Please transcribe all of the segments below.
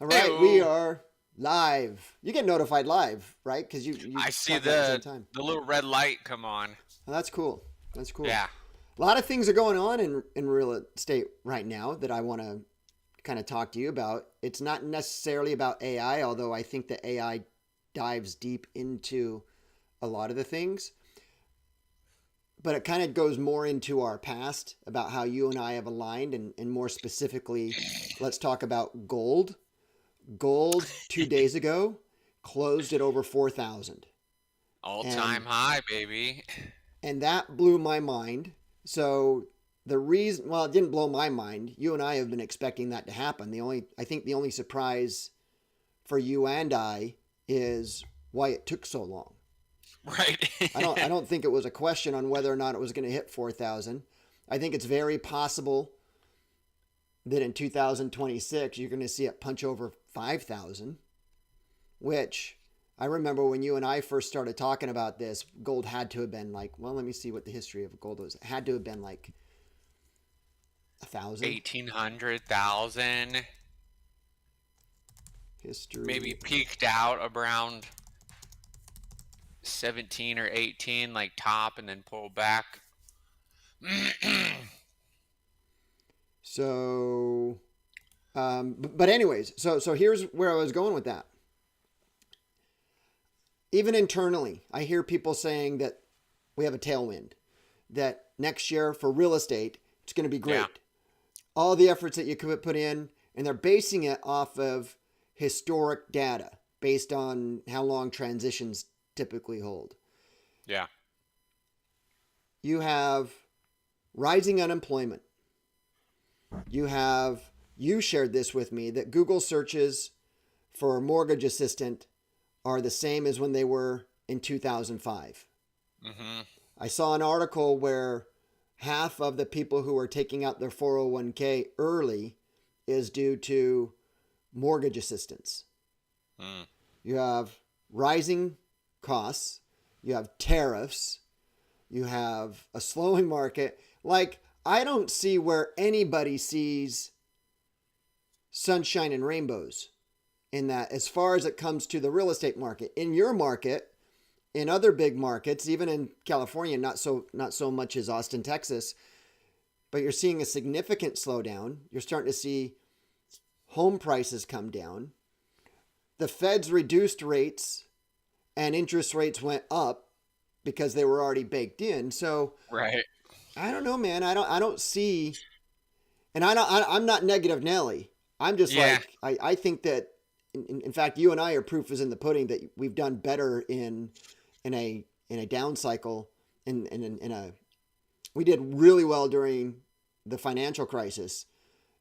All right, we Hey, are live. You get notified live, right? Because you I see talk about it at the same time. the little red light come on. Oh, that's cool. That's cool. Yeah. A lot of things are going on in real estate right now that I want to kind of talk to you about. It's not necessarily about AI, although I think that AI dives deep into a lot of the things. But it kind of goes more into our past about how you and I have aligned, and more specifically, let's talk about gold. Gold 2 days ago closed at over 4,000. All And time high, baby. and that blew my mind. So the reason, well, it didn't blow my mind. You and I have been expecting that to happen. I think the only surprise for you and I is why it took so long. Right. I don't think it was a question on whether or not it was going to hit 4,000. I think it's very possible that in 2026 you're going to see it punch over 5,000, which I remember when you and I first started talking about this, gold had to have been like, well, let me see what the history of gold was. It had to have been like 1,000. 1,800,000. Maybe History. peaked out around 17 or 18, like top, and then pulled back. So, but anyways, so here's where I was going with that. Even internally, I hear people saying that we have a tailwind, that next year for real estate, it's going to be Yeah. great. All the efforts that you could put in, and they're basing it off of historic data based on how long transitions typically hold. Yeah. You have rising unemployment. You shared this with me that Google searches for a mortgage assistant are the same as when they were in 2005. Mm-hmm. I saw an article where half of the people who are taking out their 401k early is due to mortgage assistance. Mm. You have rising costs, you have tariffs, you have a slowing market. Like, I don't see where anybody sees sunshine and rainbows in that as far as it comes to the real estate market. In your market, in other big markets, even in California, not so much as Austin, Texas, but you're seeing a significant slowdown. You're starting to see home prices come down. The Feds reduced rates and interest rates went up because they were already baked in. So Right. I don't know, man. I don't see, and I'm not negative Nelly. I'm just Yeah. like I think that in fact you and I are proof is in the pudding that we've done better in a down cycle in a we did really well during the financial crisis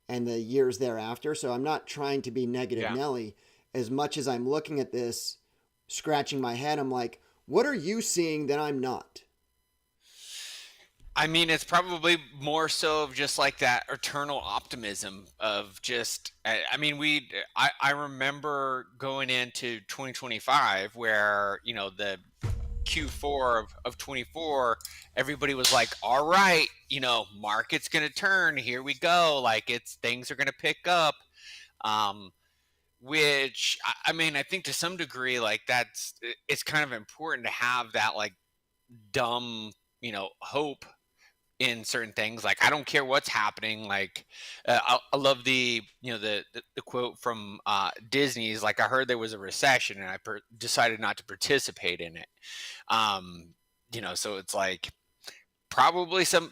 and the years thereafter. So I'm not trying to be negative Yeah. Nelly as much as I'm looking at this, scratching my head. I'm like, what are you seeing that I'm not? I mean, it's probably more so of just like that eternal optimism of just, I mean, I remember going into 2025 where, the Q4 of 24, everybody was like, all right, market's going to turn. Here we go. Like things are going to pick up. Um, which I mean, I think to some degree, like it's kind of important to have that like dumb, hope in certain things. Like I don't care what's happening. Like I love the quote from Disney's. Like I heard there was a recession and I decided not to participate in it. Um, so it's like probably some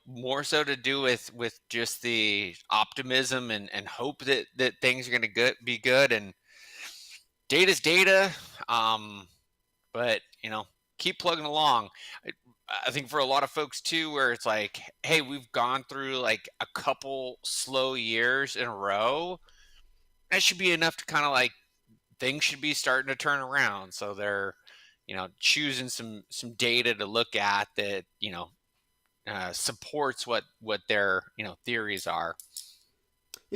more so to do with just the optimism and hope that things are going to be good, and data's data. um but keep plugging along. I think for a lot of folks too, where it's like, hey, we've gone through like a couple slow years in a row. That should be enough to kind of like things should be starting to turn around. So they're, choosing some data to look at that, supports what their theories are.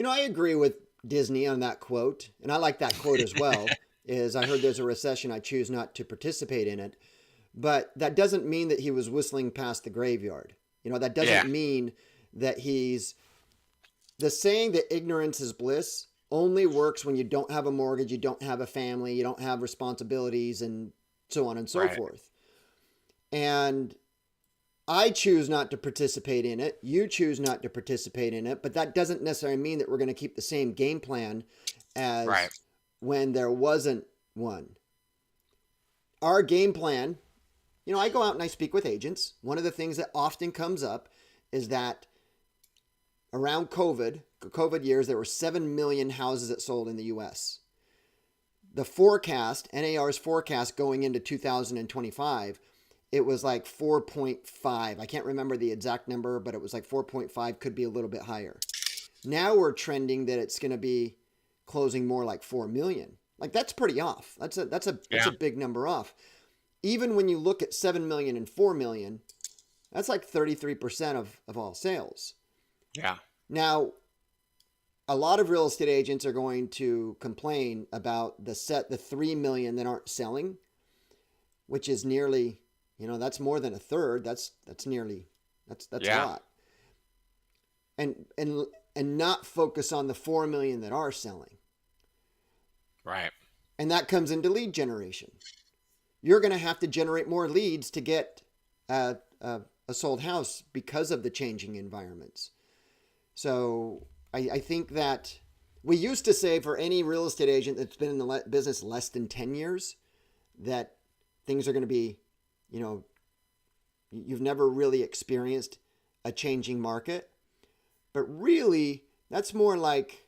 I agree with Disney on that quote, and I like that quote as well. Is I heard there's a recession, I choose not to participate in it. But that doesn't mean that he was whistling past the graveyard. That doesn't Yeah. mean that he's the saying that ignorance is bliss. only works when you don't have a mortgage, you don't have a family, you don't have responsibilities, and so on and so Right. forth. And I choose not to participate in it. You choose not to participate in it, but that doesn't necessarily mean that we're going to keep the same game plan as Right. when there wasn't one. Our game plan, I go out and I speak with agents. One of the things that often comes up is that around COVID years, there were 7 million houses that sold in the US. The forecast, NAR's forecast going into 2025, it was like 4.5. I can't remember the exact number, but it was like 4.5, could be a little bit higher. Now we're trending that it's going to be closing more like 4 million. Like that's pretty off. That's a Yeah. big number off. Even when you look at 7 million and 4 million, that's like 33% of all sales. Yeah. Now, a lot of real estate agents are going to complain about the 3 million that aren't selling, which is nearly, that's more than a third. That's nearly, that's a Yeah. lot. And not focus on the 4 million that are selling. Right. And that comes into lead generation. You're going to have to generate more leads to get a sold house because of the changing environments. So I think that we used to say for any real estate agent that's been in the business less than 10 years that things are going to be, you've never really experienced a changing market. But really, that's more like,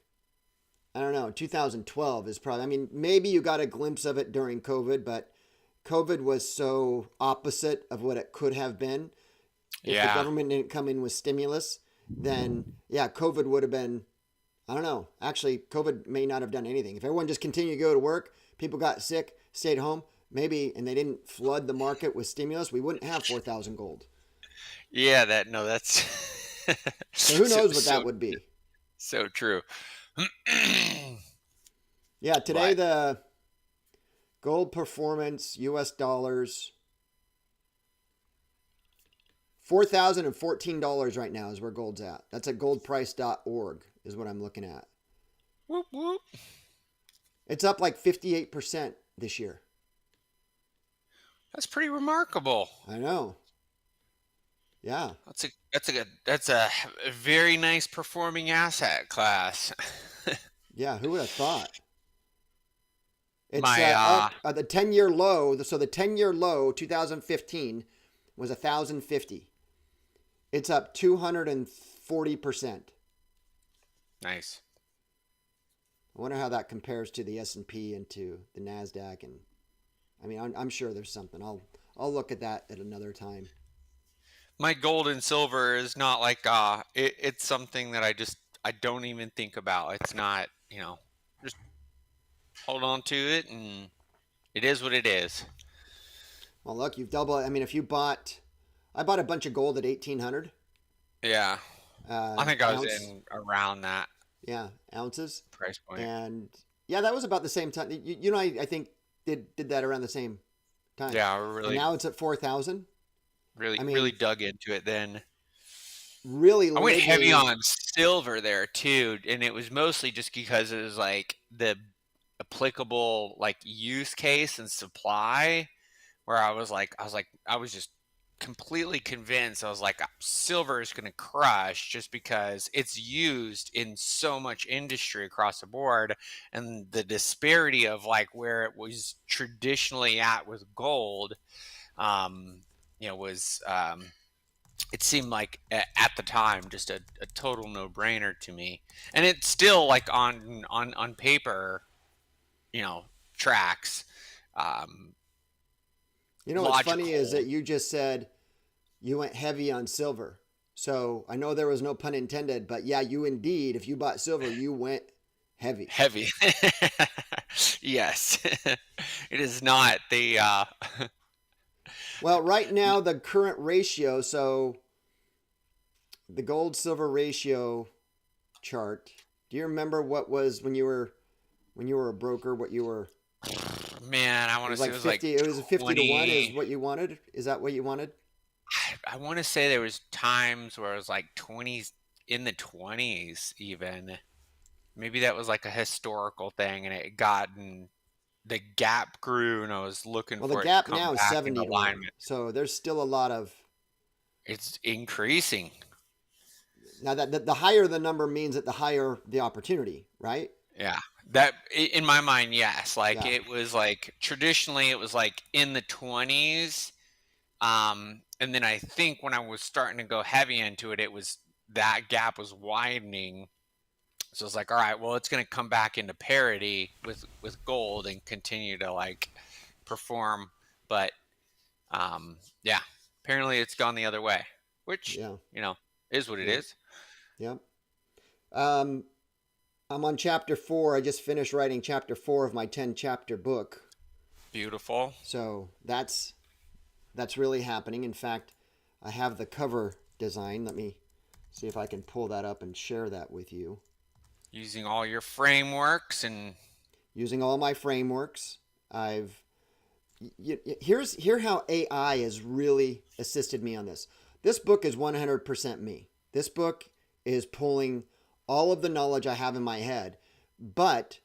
I don't know, 2012 is probably, I mean, maybe you got a glimpse of it during COVID, but COVID was so opposite of what it could have been. If the Yeah. government didn't come in with stimulus, then yeah, COVID would have been, I don't know. Actually, COVID may not have done anything. If everyone just continued to go to work, people got sick, stayed home, maybe, and they didn't flood the market with stimulus, we wouldn't have 4,000 gold. Yeah. That no. That's So who so knows what so that would be? so true. Yeah, today Right. the gold performance, US dollars, $4,014 right now is where gold's at. That's at goldprice.org is what I'm looking at. Whoop whoop. It's up like 58% this year. That's pretty remarkable. I know. Yeah. That's a very nice performing asset class. Yeah, who would have thought? It's My up the 10-year low. So the 10-year low, 2015, was 1,050. It's up 240%. nice. I wonder how that compares to the S&P and to the Nasdaq. And I mean, I'm sure there's something. I'll look at that at another time. My gold and silver is not like it's something that I don't even think about. It's not, just hold on to it and it is what it is. Well, look, you've doubled. I mean, if you I bought a bunch of gold at 1,800 Yeah. I think I was ounce. in around that Yeah, ounces. price point. And yeah, that was about the same time. I think did that around the same time. Yeah, I And now it's at 4,000. I really mean, dug into it then. really I went heavy lately, on silver there too, and it was mostly just because it was like the applicable like use case and supply where I was just completely convinced. I was like, silver is going to crush just because it's used in so much industry across the board, and the disparity of like where it was traditionally at with gold, was it seemed like at the time just a total no brainer to me, and it's still like on paper, tracks. Um, what's funny is logical. that you just said you went heavy on silver. So I know there was no pun intended, but yeah, you indeed, if you bought silver, you went heavy. Heavy. Yes. It is not the Well, right now, the current ratio, so the gold silver ratio chart, do you remember what was when you were a broker, what you were? man, I It want to was say it like was like 50, it was a 50 to 1 is 20. what you wanted? Is that what you wanted? I want to say there was times where it was like 20s, in the 20s even. maybe that was like a historical thing, and it gotten the gap grew, and I was looking Well, the for it to gap come now is back in 70 to 1. alignment. So there's still a lot of. It's increasing. Now, that the higher the number means that the higher the opportunity, right? Yeah. In my mind, yes. Like Yeah. it was like traditionally it was like in the 20s. And then I think when I was starting to go heavy into it, it was that gap was widening. So it's like, all right, well, it's going to come back into parity with gold and continue to like perform. But yeah, apparently it's gone the other way, which Yeah. is what it Yeah. is. Yeah. Um, I'm on chapter 4. I just finished writing chapter 4 of my 10 chapter book. Beautiful. So that's really happening. In fact, I have the cover design. Let me see if I can pull that up and share that with you. Using all your frameworks and Using all my frameworks, I've here how AI has really assisted me on this. This book is 100% me. This book is pulling all of the knowledge I have in my head, but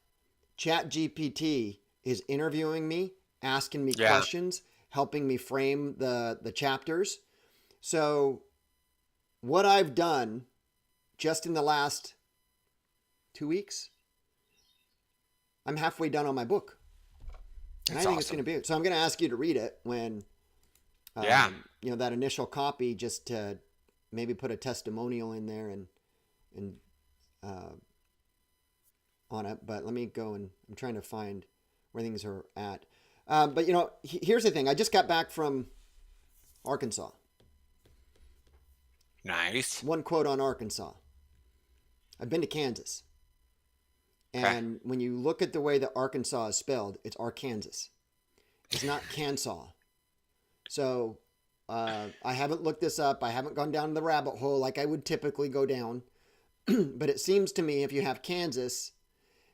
ChatGPT is interviewing me, asking me yeah. questions, helping me frame the chapters. So what I've done just in the last 2 weeks, I'm halfway done on my book. And I It's think it's going awesome. to be. So I'm going to ask you to read it when, Yeah. that initial copy, just to maybe put a testimonial in there and uh, on it. But let me go, and I'm trying to find where things are at. But here's the thing. I just got back from Arkansas. Nice. One quote on Arkansas. I've been to Kansas. Okay. And when you look at the way that Arkansas is spelled, it's Arkansas. It's not Kansas. So I haven't looked this up. I haven't gone down the rabbit hole like I would typically go down. But it seems to me if you have Kansas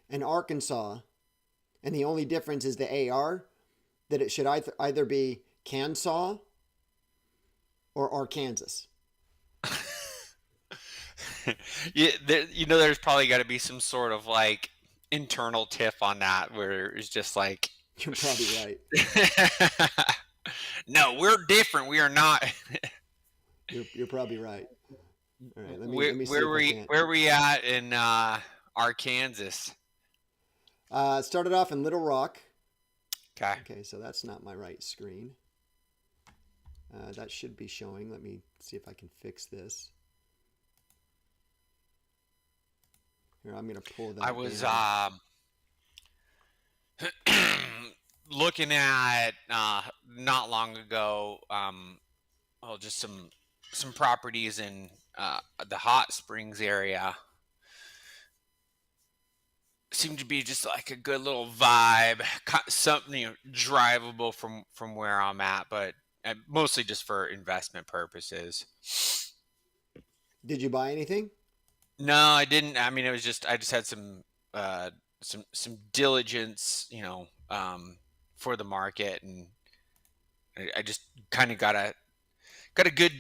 and Arkansas, and the only difference is the AR, that it should either be Kansas or Arkansas. Yeah, there's probably got to be some sort of like internal tiff on that where it's just like, You're probably right. no, we're different. We are not. You're probably right. All right, let me see if I can. Where we at in Arkansas? It started off in Little Rock. Okay. Okay, so that's not my right screen. That should be showing. Let me see if I can fix this. Here, I'm going to pull that I was down. looking at not long ago, just some properties in the Hot Springs area. Seemed to be just like a good little vibe, something drivable from where I'm at, but mostly just for investment purposes. Did you buy anything? No, I didn't. I mean, it was just I just had uh, some diligence, for the market, and I just kind of got a good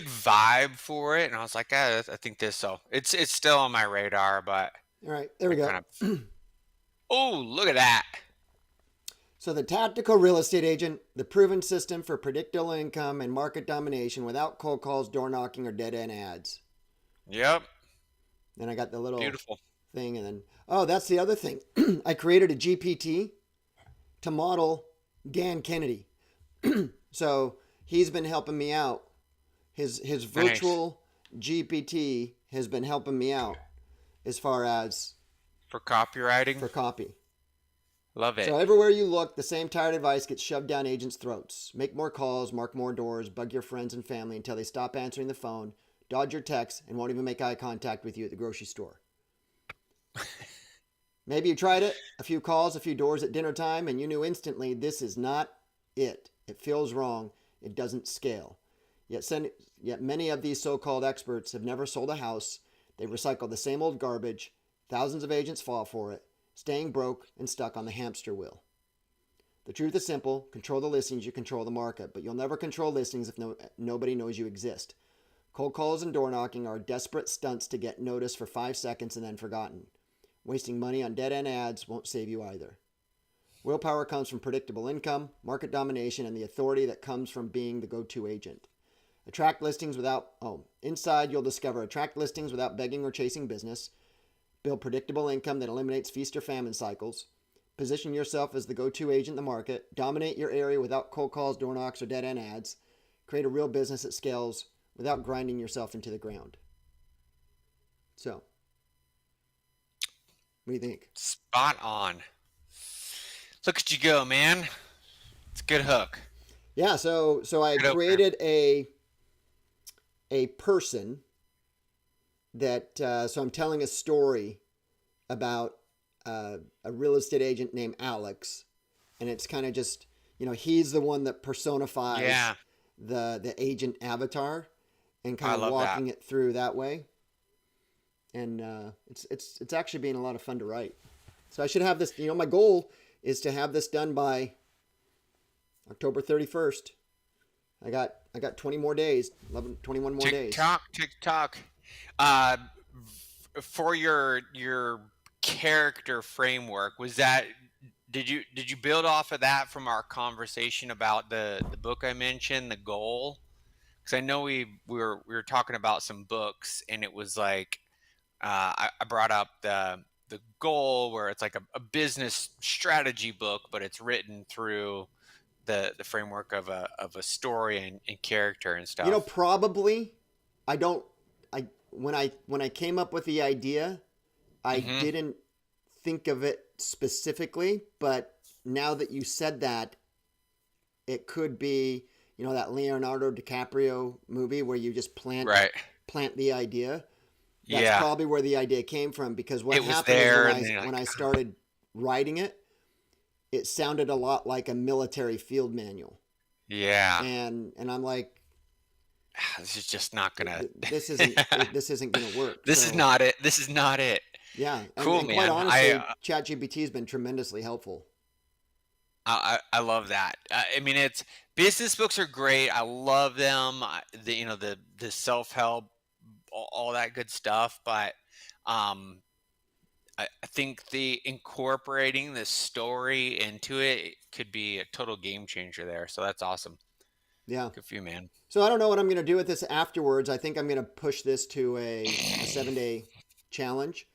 vibe for it, and I was like, I think this. So it's still on my radar, but All right, there we I go. kind of oh, look at that. So the tactical real estate agent, the proven system for predictable income and market domination without cold calls, door knocking, or dead end ads. Yep, Then I got the little beautiful. thing, and then that's the other thing. I created a GPT to model Dan Kennedy. So he's been helping me out. His Nice virtual GPT has been helping me out as far as for copywriting. for copy. Love it. So everywhere you look, the same tired advice gets shoved down agents' throats. Make more calls, mark more doors, bug your friends and family until they stop answering the phone, dodge your texts, and won't even make eye contact with you at the grocery store. Maybe you tried it, a few calls, a few doors at dinner time, and you knew instantly this is not it. It feels wrong. It doesn't scale. Yet many of these so-called experts have never sold a house. They recycle the same old garbage. Thousands of agents fall for it, staying broke and stuck on the hamster wheel. The truth is simple. Control the listings, you control the market, but you'll never control listings if nobody knows you exist. Cold calls and door knocking are desperate stunts to get noticed for 5 seconds and then forgotten. Wasting money on dead end ads won't save you either. Willpower comes from predictable income, market domination, and the authority that comes from being the go to agent. Inside you'll discover attract listings without begging or chasing business, build predictable income that eliminates feast or famine cycles, position yourself as the go to agent in the market, dominate your area without cold calls, door knocks, or dead end ads, create a real business that scales without grinding yourself into the ground. So, what do you think? Spot on. Look at you go, man. It's a good hook. Yeah, so I Good opener. created a person that so I'm telling a story about a real estate agent named Alex, and it's kind of just, you know, he's the one that personifies Yeah. the agent avatar, and I kind of love walking that. it through that way. And it's actually being a lot of fun to write. So I should have this. You know, my goal is to have this done by October 31st. I got 20 more days, 21 more days. TikTok. For your character framework, was that did you build off of that from our conversation about the book I mentioned, The Goal? Because I know we were talking about some books, and it was like I brought up the Goal, where it's like a business strategy book, but it's written through the framework of a story and character and You know, stuff. probably I don't. I when I came up with the idea, I Hmm. didn't think of it specifically, but now that you said that, it could be, you know, that Leonardo DiCaprio movie where you just Right. plant the idea. That's Yeah. probably where the idea came from, because what It was happened is there, and then you're when like, I started writing it, it sounded a lot like a military field manual. yeah, And I'm like, this is just not gonna. this isn't gonna work. This is So not it. This is not it. yeah, Cool, and quite man. honestly, ChatGPT has been tremendously helpful. I love that. I mean, it's business books are great. I love them. The self help, all that good stuff. But um, I think the incorporating the story into it could be a total game changer there. So that's awesome. Yeah. Good for you, man. So I don't know what I'm gonna do with this afterwards. I think I'm gonna push this to a 7 day challenge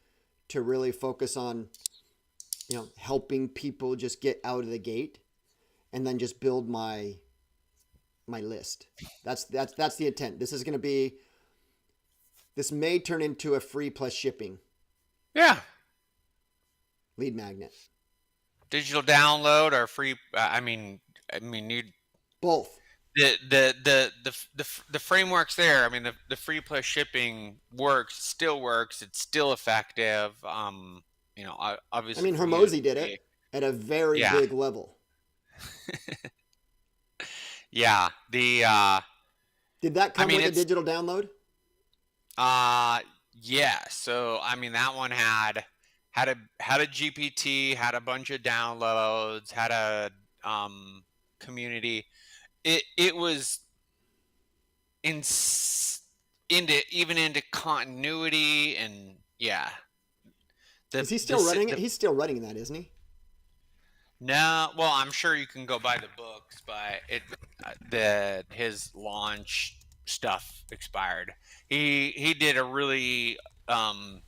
to really focus on, you know, helping people just get out of the gate, and then just build my list. That's the intent. This may turn into a free plus shipping Yeah. lead magnet. Digital download or free. You Both. the framework's there. I mean, the free plus shipping still works. It's still effective. I Obviously mean, for you, Hormozy did it at a very yeah, big level. yeah. Did that I come mean, with a it's digital download? uh, yeah. So I mean, that one had a GPT, had a bunch of downloads, had a community. It was in into continuity, and yeah. Is he The still running it? the He's still running that, isn't he? No, well, I'm sure you can go buy the books, but the his launch stuff expired. He did a um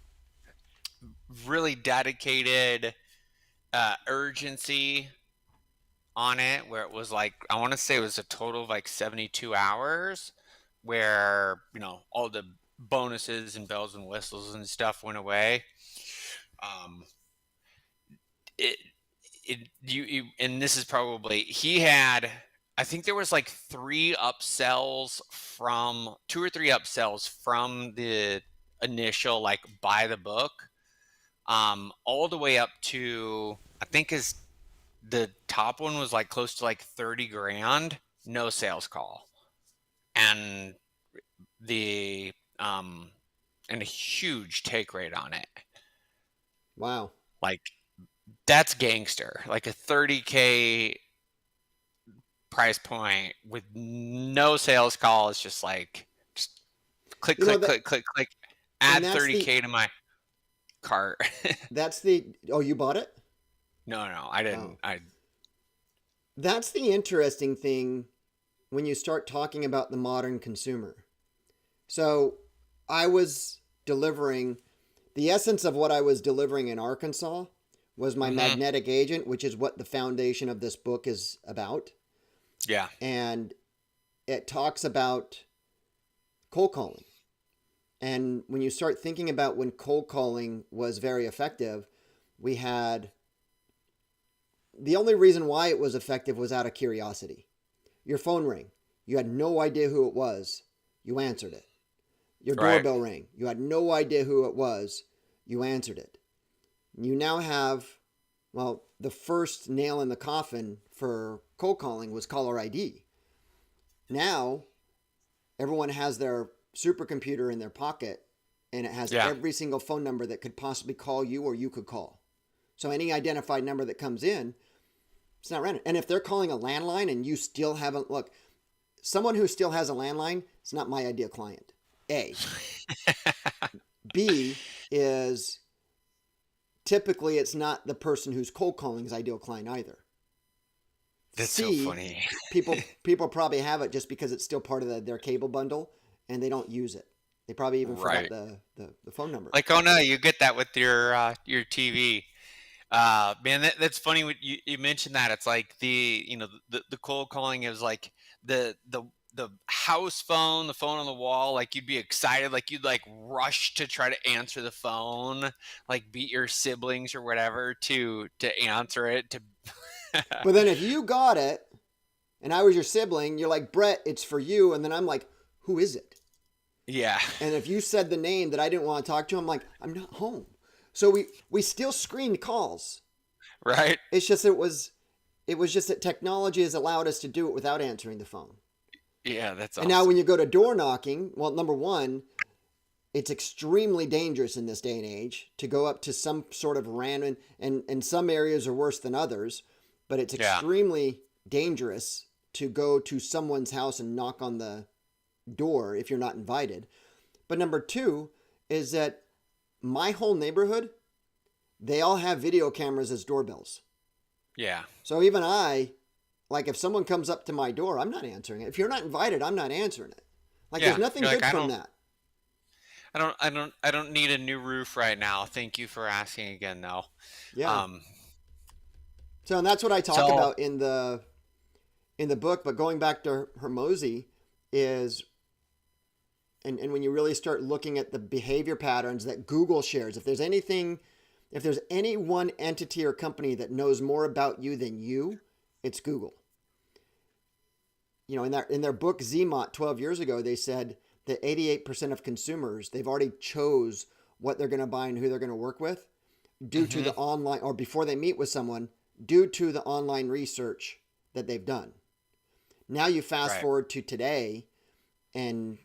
really dedicated urgency on it, where it was like, I want to say it was a total of like 72 hours, where all the bonuses and bells and whistles and stuff went away. Um, it and this is probably, he had, I think there was like two or three upsells from the initial like buy the book, all the way up to, I think the top one was like close to like 30 grand, no sales call, and the and a huge take rate on it. Wow. Like, that's gangster. Like a 30K price point with no sales call. It's just click, You know click, that, click, click, click. and Add that's the 30K to my. cart. That's the, oh, you bought it? No, I Oh, didn't. I that's the interesting thing when you start talking about the modern consumer. So I was delivering, the essence of what I was delivering in Arkansas was my hmm magnetic agent, which is what the foundation of this book is about. yeah. And it talks about cold calling. And when you start thinking about when cold calling was very effective, we had the only reason why it was effective was out of curiosity. Your phone rang. You had no idea who it was. You answered it. Your Right. doorbell rang. You had no idea who it was. You answered it. You now have, well, the first nail in the coffin for cold calling was caller ID. Now, everyone has their supercomputer in their pocket and it has Yeah. every single phone number that could possibly call you or you could call. So any identified number that comes in, it's not random. And if they're calling a landline and you still haven't, look, someone who still has a landline, it's not my ideal client. A. B is typically it's not the person who's cold calling's ideal client either. That's so C, funny. people probably have it just because it's still part of their cable bundle and they don't use it. They probably even forgot Right. the phone number. Like, oh no, you get that with your TV. Man, that's funny. When you mentioned that, it's like the cold calling is like the house phone, the phone on the wall. Like you'd be excited, like you'd like rush to try to answer the phone, like beat your siblings or whatever to answer it. To But then if you got it and I was your sibling, you're like, Brett, it's for you. And then I'm like, who is it? yeah, And if you said the name that I didn't want to talk to, I'm like, I'm not home. So we still screened calls. right. It's just it was just that technology has allowed us to do it without answering the phone. Yeah, that's And now awesome. when you go to door knocking, well, number one, it's extremely dangerous in this day and age to go up to some sort of random, and some areas are worse than others, but it's Yeah, extremely dangerous to go to someone's house and knock on the door if you're not invited. But number two is that my whole neighborhood, they all have video cameras as doorbells. yeah, So even I, like if someone comes up to my door, I'm not answering it. If you're not invited, I'm not answering it. Like there's yeah. nothing You're like, good from that. I don't need a new roof right now. Thank you for asking again, though. Yeah. Um, So and that's what I talk so about in the book. But going back to Hormozy is and when you really start looking at the behavior patterns that Google shares, if there's any one entity or company that knows more about you than you, it's Google. You know, in their book Zmot 12 years ago, they said that 88% of consumers, they've already chose what they're going to buy and who they're going to work with due to hmm the online, or before they meet with someone, due to the online research that they've done. Now you fast right, forward to today and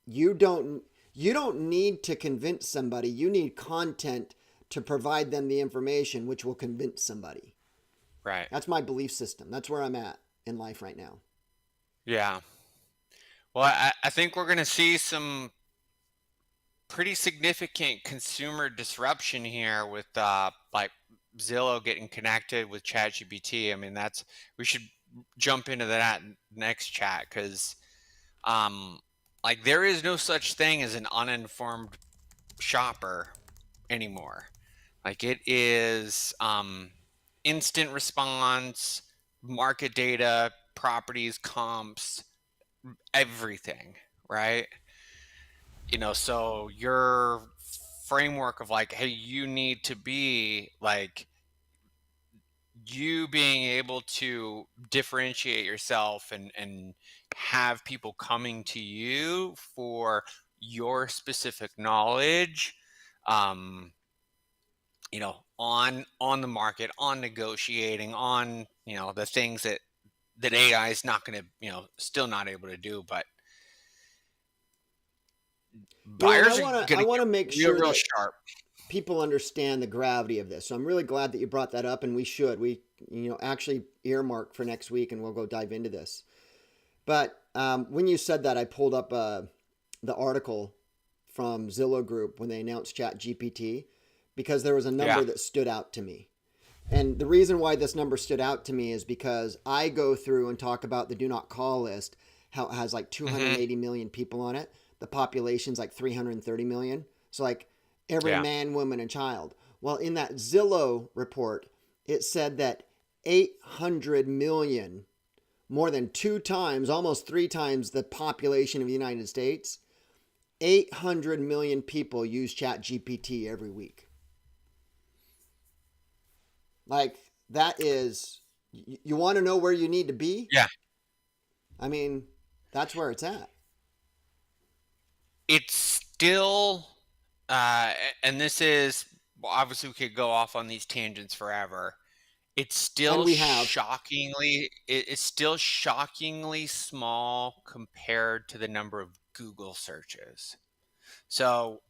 you don't need to convince somebody. You need content to provide them the information which will convince somebody. right, That's my belief system. That's where I'm at in life right now. yeah. Well, I think we're gonna see some pretty significant consumer disruption here with like Zillow getting connected with ChatGPT. I mean, that's we should jump into that next chat because um like there is no such thing as an uninformed shopper anymore. Like it is instant response, market data, properties, comps, everything, right? So your framework of like, hey, you need to be like you being able to differentiate yourself and have people coming to you for your specific knowledge um on the market, on negotiating, on the things that AI is not going to still not able to do, but You know, and buyers are going I to want get to make real sure real that sharp. people understand the gravity of this. So I'm really glad that you brought that up, and we should. Actually earmark for next week, and we'll go dive into this. But when you said that, I pulled up the article from Zillow Group when they announced ChatGPT because there was a number Yeah. that stood out to me. And the reason why this number stood out to me is because I go through and talk about the do not call list, how it has like Hmm. 280 million people on it. The population's like 330 million. So like every Yeah. man, woman, and child. Well, in that Zillow report, it said that 800 million, more than 2 times, almost 3 times the population of the United States, 800 million people use ChatGPT every week. Like, that is, you want to know where you need to be? Yeah. I mean, that's where it's at. It's still, uh, and this is, well, obviously we could go off on these tangents forever. It's And still we have. it's still shockingly small compared to the number of Google searches. So,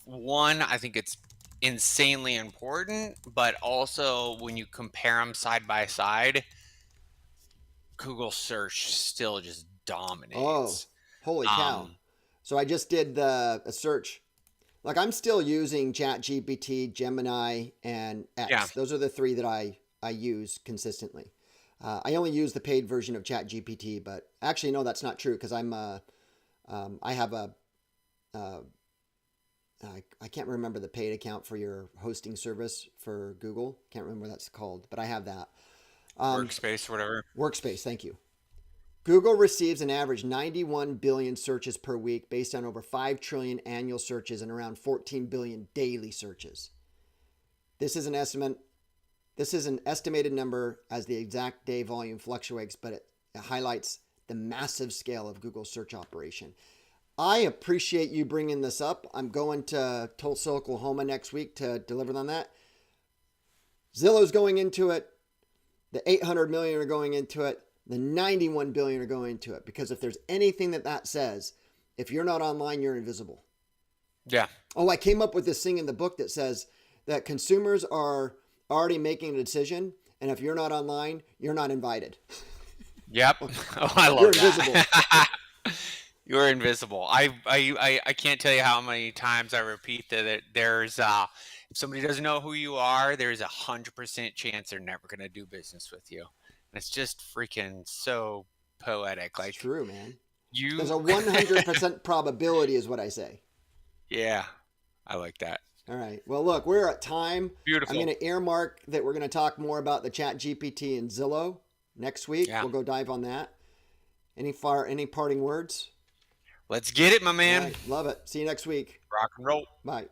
one, I think it's insanely important, but also when you compare them side by side, Google search still just Oh, dominates. holy cow. Um, So I just did a search. Like, I'm still using ChatGPT, Gemini, and yeah, X. Those are the 3 that I use consistently. I only use the paid version of ChatGPT, but actually, no, that's not true because I have uh, I can't remember the paid account for your hosting service for Google. Can't remember what that's called, but I have that. Um, workspace, whatever. Workspace, thank you. Google receives an average 91 billion searches per week based on over 5 trillion annual searches and around 14 billion daily searches. This is an estimate. This is an estimated number as the exact day volume fluctuates, but it highlights the massive scale of Google's search operation. I appreciate you bringing this up. I'm going to Tulsa, Oklahoma next week to deliver on that. Zillow's going into it. The 800 million are going into it. The 91 billion are going into it. Because if there's anything that says, if you're not online, you're invisible. Yeah. Oh, I came up with this thing in the book that says that consumers are already making a decision. And if you're not online, you're not invited. Yep. Oh, I You're love invisible. that. You're invisible. I can't tell you how many times I repeat that there's if somebody doesn't know who you are, there's 100% chance they're never gonna do business with you. And it's just freaking so poetic. It's Like true, man. There's you a 100% probability is what I say. Yeah. I like that. All right. Well, look, we're at time. I'm Beautiful. going to earmark that we're going to talk more about the Chat GPT and Zillow next week. Yeah. We'll go dive on that. Any parting words? Let's get it, my All man. right. Love it. See you next week. Rock and roll. Bye.